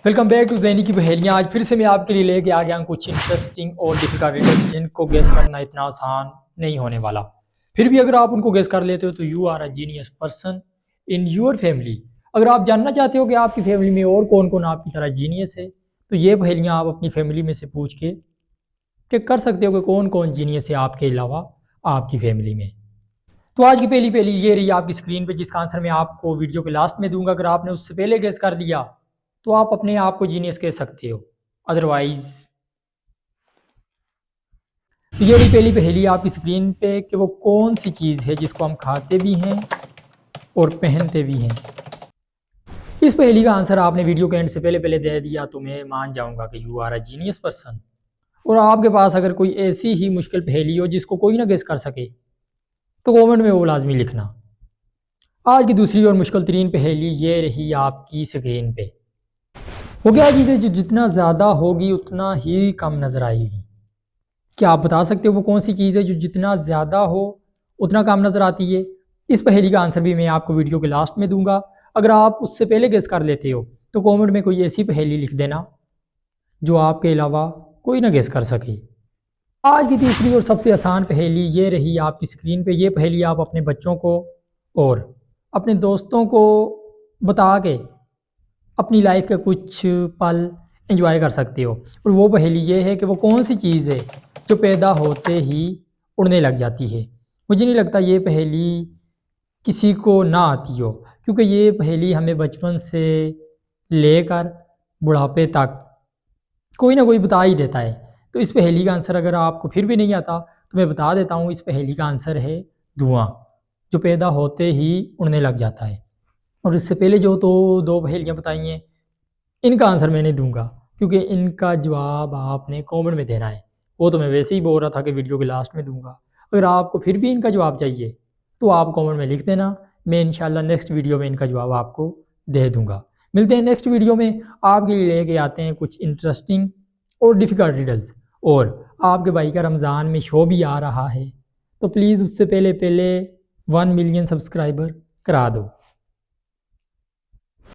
Welcome back to ज़ैनी की पहेलियाँ। आज फिर से मैं आपके लिए लेके आ गया हूँ कुछ इंटरेस्टिंग और डिफिकल्ट रिडल्स जिनको गेस करना इतना आसान नहीं होने वाला। फिर भी अगर आप उनको गेस कर लेते हो तो you are a genius person in your family. अगर आप जानना चाहते हो कि आपकी फैमिली में और कौन कौन आपकी तरह जीनियस है तो ये पहेलियाँ आप अपनी फैमिली में से पूछ के चेक कर सकते हो कि कौन कौन जीनियस है आपके अलावा आपकी फैमिली में। तो आज की पहली पहली ये रही आपकी स्क्रीन पे, जिसका आंसर मैं आपको वीडियो के लास्ट में दूंगा। अगर आपने उससे पहले गेस कर लिया तो आप अपने आप को जीनियस कह सकते हो, अदरवाइज। तो ये रही पहली पहेली आपकी स्क्रीन पे कि वो कौन सी चीज़ है जिसको हम खाते भी हैं और पहनते भी हैं। इस पहेली का आंसर आपने वीडियो के एंड से पहले पहले दे दिया तो मैं मान जाऊंगा कि you are a genius person. और आपके पास अगर कोई ऐसी ही मुश्किल पहेली हो जिसको कोई ना गेस कर सके तो कमेंट में वो लाजमी लिखना। आज की दूसरी और मुश्किल तरीन पहेली ये रही आपकी स्क्रीन पे। वो क्या चीज़ है जो जितना ज़्यादा होगी उतना ही कम नज़र आएगी। क्या आप बता सकते हो वो कौन सी चीज़ है जो जितना ज़्यादा हो उतना कम नज़र आती है? इस पहेली का आंसर भी मैं आपको वीडियो के लास्ट में दूंगा। अगर आप उससे पहले गेस कर लेते हो तो कमेंट में कोई ऐसी पहेली लिख देना जो आपके अलावा कोई ना गेस कर सके। आज की तीसरी और सबसे आसान पहेली ये रही आपकी स्क्रीन पे। ये पहेली आप अपने बच्चों को और अपने दोस्तों को बता के अपनी लाइफ के कुछ पल एंजॉय कर सकते हो। और वो पहेली ये है कि वो कौन सी चीज़ है जो पैदा होते ही उड़ने लग जाती है। मुझे नहीं लगता ये पहेली किसी को ना आती हो, क्योंकि ये पहेली हमें बचपन से लेकर बुढ़ापे तक कोई ना कोई बता ही देता है। तो इस पहेली का आंसर अगर आपको फिर भी नहीं आता तो मैं बता देता हूँ। इस पहेली का आंसर है धुआं, जो पैदा होते ही उड़ने लग जाता है। और इससे पहले जो तो दो पहेलियाँ बताई हैं इनका आंसर मैं नहीं दूंगा, क्योंकि इनका जवाब आपने कमेंट में देना है। वो तो मैं वैसे ही बोल रहा था कि वीडियो के लास्ट में दूंगा। अगर आपको फिर भी इनका जवाब चाहिए तो आप कमेंट में लिख देना। मैं इंशाल्लाह नेक्स्ट वीडियो में इनका जवाब आपको दे दूंगा। मिलते हैं नेक्स्ट वीडियो में। आपके लिए लेके आते हैं कुछ इंटरेस्टिंग और डिफ़िकल्ट रिडल्स। और आपके भाई का रमज़ान में शो भी आ रहा है तो प्लीज़ उससे पहले पहले 1 मिलियन सब्सक्राइबर करा दो।